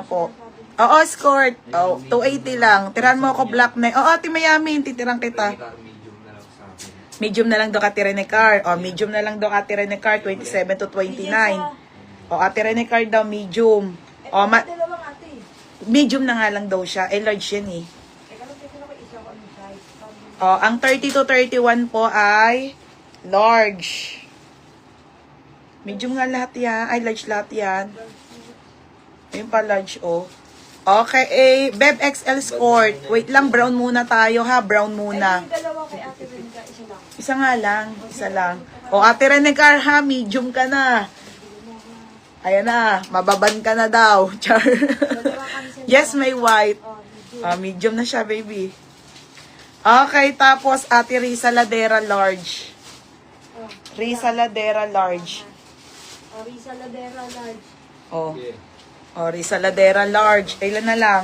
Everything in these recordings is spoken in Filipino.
po. Oo, skirt. Oh, 280 lang. Tiran mo ako black na. Oo, Ate Mayamin, titirang kita. Medium na lang daw Ate Renecar. Oh, medium na lang daw Ate Renecar, 27 to 29. Oh, Ate Renecar daw, medium. Oh, medium na nga lang daw siya. Eh, large yan eh. Oh, ang 30 to 31 po ay large. Medium nga lahat yan. Ay, large lahat yan. Ayun pa, large, oh. Okay, eh, Beb XL Sport. Wait lang, brown muna tayo, ha? Brown muna. Isa nga lang, isa lang. O, Ate Renecar, ha? Medium ka na. Ayan na, mababan ka na daw. Char. Yes, may white. Medium na siya, baby. Okay, tapos Ate Risa Ladera large. Risa Ladera large. Risa Ladera large. Oh. Oh, Risa Ladera large. Ilan na lang?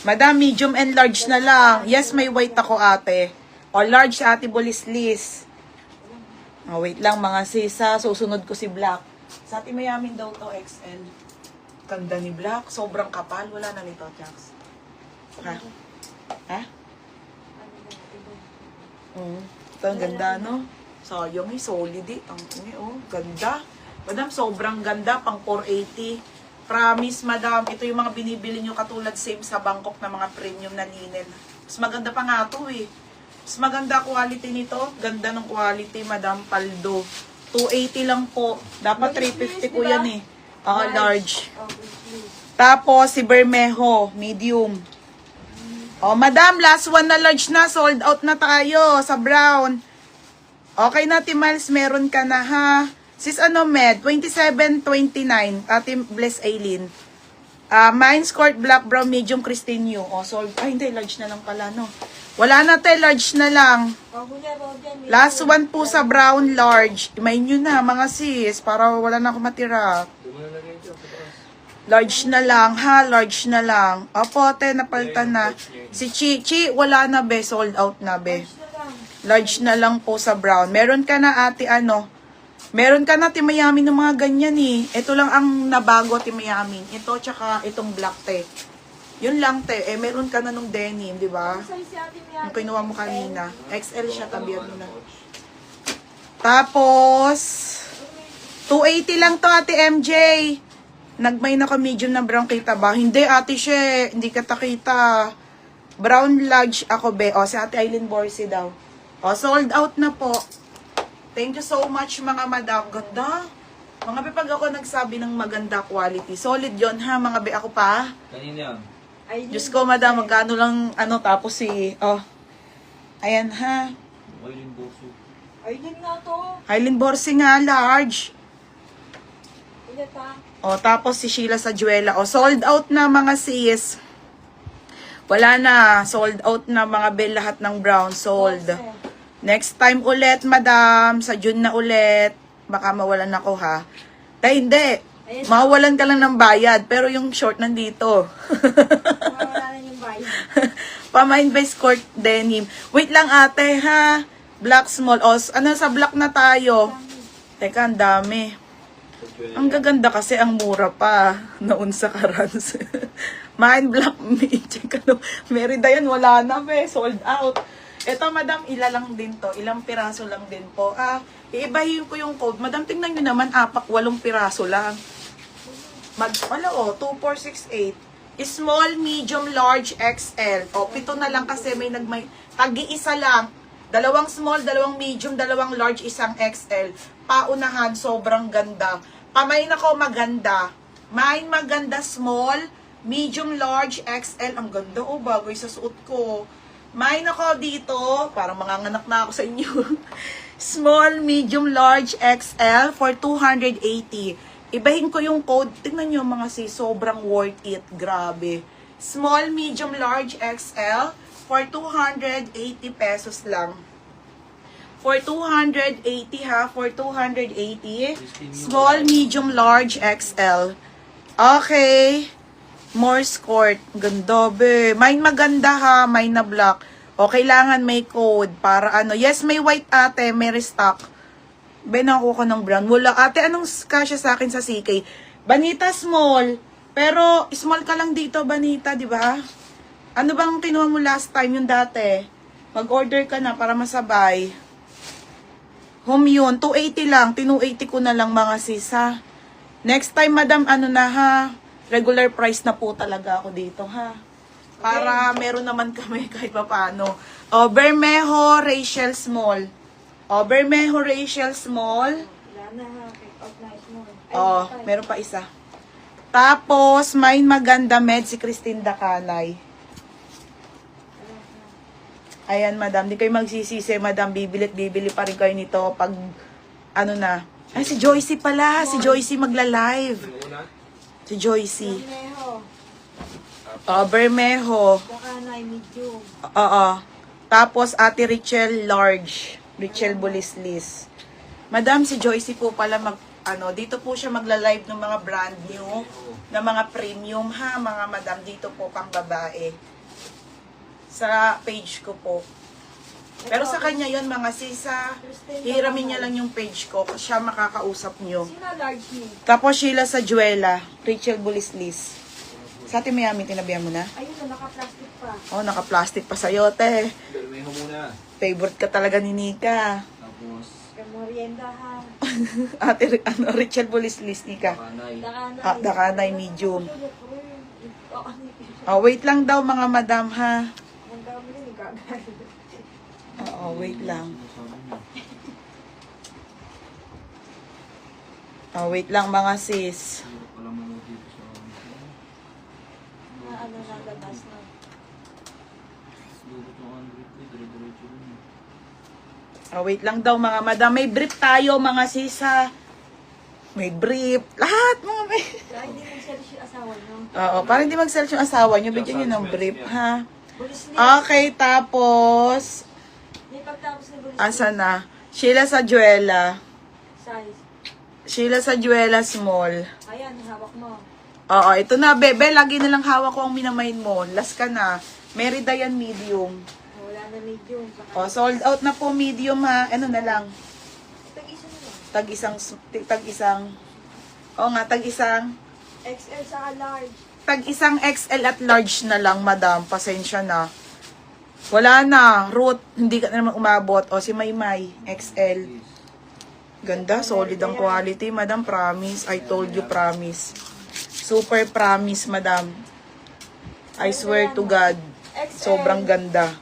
Madam, medium and large na lang. Yes, may white ako, ate. O, large sa Ate Bulislis. Oh, wait lang, mga sisa. Susunod ko si Black. Sa Ate Mayamin daw to, XL. Ganda ni Black. Sobrang kapal. Wala na nito, Jax. Ha? Ha? Ito, ang ganda, no? Sayang eh, solid eh. Ang oh, ganda. Madam, sobrang ganda. Pang 480. Promise, madam, ito yung mga binibili nyo katulad same sa Bangkok na mga premium na linen. Mas maganda pa nga ito eh. Mas maganda quality nito. Ganda ng quality, madam, paldo. 280 lang po. Dapat 350 po yan eh. Large. Tapos, si Bermejo, medium. Oh, madam, last one na large na. Sold out na tayo sa brown. Okay na, Miles, meron ka na ha. Sis, ano, Med? 27.29. Ate Bless Aileen. Mine, skirt, black, brown, medium, Christine. Oh, sold. Ay, hindi. Large na lang pala, no? Wala na, te. Large na lang. Last one po sa brown, large. Imayin nyo na, mga sis. Para wala na ako matira. Large na lang, ha? Large na lang. Opo, te. Napalitan na. Si Chi, wala na, be. Sold out na, be. Large na lang po sa brown. Meron ka na, ate, ano? Meron ka na, Timayamin, ng mga ganyan eh. Ito lang ang nabago, Timayamin. Ito, tsaka itong black, te. Yun lang, te. Eh, meron ka na nung denim, di ba? Yung kinuha mo kanina. XL siya, tabihan mo na. Tapos, 280 lang to, Ate MJ. Nagmay na ka medium na brown, kita ba? Hindi, Ate She. Hindi ka takita. Brown large ako, be. O, si Ate Aileen Borsi daw. O, sold out na po. Thank you so much, mga madam. Ganda. Mga be, pag ako nagsabi ng maganda quality, solid yon ha, mga be. Ako pa. Kanina yan. Diyos ko, madam, magkano lang, ano, tapos si, oh. Ayan, ha. Highland Borsi. Ayun nga to. Highland Borsi nga, large. Ulit ha. O, tapos si Sheila Sajuela. O, sold out na, mga sis. Wala na. Sold out na, mga be, lahat ng brown. Sold. Next time ulit, madam. Sa June na ulit. Baka mawalan ako, ha? Dahil hindi. Mawalan ka lang ng bayad. Pero yung short nandito. Mawalan yung bayad. Pamain by skirt denim. Wait lang, ate, ha? Black small. O, ano, sa black na tayo. Teka, ang dami. Ang gaganda kasi, ang mura pa. Naun sa karans. Mine black check ano. Merida yan, wala na, be. Sold out. Ito, madam, ilalang din to. Ilang piraso lang din po. Iibahin ko yung code. Madam, tingnan nyo naman, 8 piraso lang. Wala, 2468. Small, medium, large, XL. O, 7 na lang kasi may tagi-isa lang. 2 small, 2 medium, 2 large, 1 XL. Paunahan, sobrang ganda. Pamain ako, maganda. Mine, maganda, small, medium, large, XL. Ang ganda, bagoy sa suot ko. Mine ako dito, parang manganganak na ako sa inyo. Small, medium, large, XL for 280. Ibahin ko yung code. Tingnan nyo mga sis, sobrang worth it. Grabe. Small, medium, large, XL for 280 pesos lang. For 280 ha, for 280. Small, medium, large, XL. Okay. More skirt. Ganda, be. Mine maganda ha. Mine na black. O, kailangan may code. Para ano. Yes, may white ate. May restock. Be, nakuha ko ng brown. Wala. Ate, anong kasya sa akin sa CK? Banita small. Pero, small ka lang dito, Banita, di ba? Ano bang kinuha mo last time yung dati? Mag-order ka na para masabay. Home yun, 280 lang. 280 ko na lang mga sis, ha? Next time, madam, ano na, ha? Regular price na po talaga ako dito, ha? Para meron naman kami kahit pa paano. O, Bermejo Rachel Small. O, Bermejo Rachel Small. Wala na ha. Pick out na small. O, meron pa isa. Tapos, may maganda med si Christine Dacanay. Ayan, madam. Di kayo magsisisi, madam. Bibili pa rin kayo nito pag, ano na. Ay, si Joycey pala. Si Joycey magla-live. Si Joycey. Bermejo. Bermejo. Dakanay, medium. Oo. Tapos, Ate Richel Large. Richel Bulislis. Madam, si Joycey po pala dito po siya magla-live ng mga brand new, na mga premium ha, mga madam, dito po pang babae. Sa page ko po. Pero sa kanya yon mga sisa, hiramin niya lang yung page ko, siya makakausap niyo. Sino large niyo? Tapos Sheila Sajuela, Richel Bulislis. Sa atin Miami, tinabihan mo na? Ayun na, naka-plastic pa. Oh, naka-plastic pa sa'yo, te. Bermejo muna. Favorite ka talaga ni Nika. Tapos, Kamorienda ha. Ate, Richel Bulislis, Nika. kanay. Dakanay. Dakanay, medium. Ang Wait lang daw mga madam ha. dami rin, ikagay. Oo, wait lang. Wait lang mga sis. Na ano na, labas na. Wait lang daw mga madam. May brief tayo mga sis ha. May brief. Lahat mga may... Kaya hindi mag-search yung asawa niyo. Oo, para hindi mag-search yung asawa nyo, bigyan nyo ng brief ha. Bulislis. Okay, tapos... May pagtapos ni Bulislis. Asa na? Sheila Sajuela. Size. Sheila Sajuela Small. Ayan, hawak mo. Oo, ito na, bebe. Lagi na lang hawak ko ang minamain mo. Last ka na. Mary Dayan medium. Wala na medium. O, sold out na po medium ha. Ano na lang? Tag-isa na lang. Tag-isang. Oo nga, tag-isang. XL sa large. Tag-isang XL at large na lang, madam. Pasensya na. Wala na. Root, hindi ka na naman umabot. O, si Maymay, XL. Ganda, solid ang quality, madam. Promise. I told you, promise. Super promise, madam. I swear to God. XL. Sobrang ganda.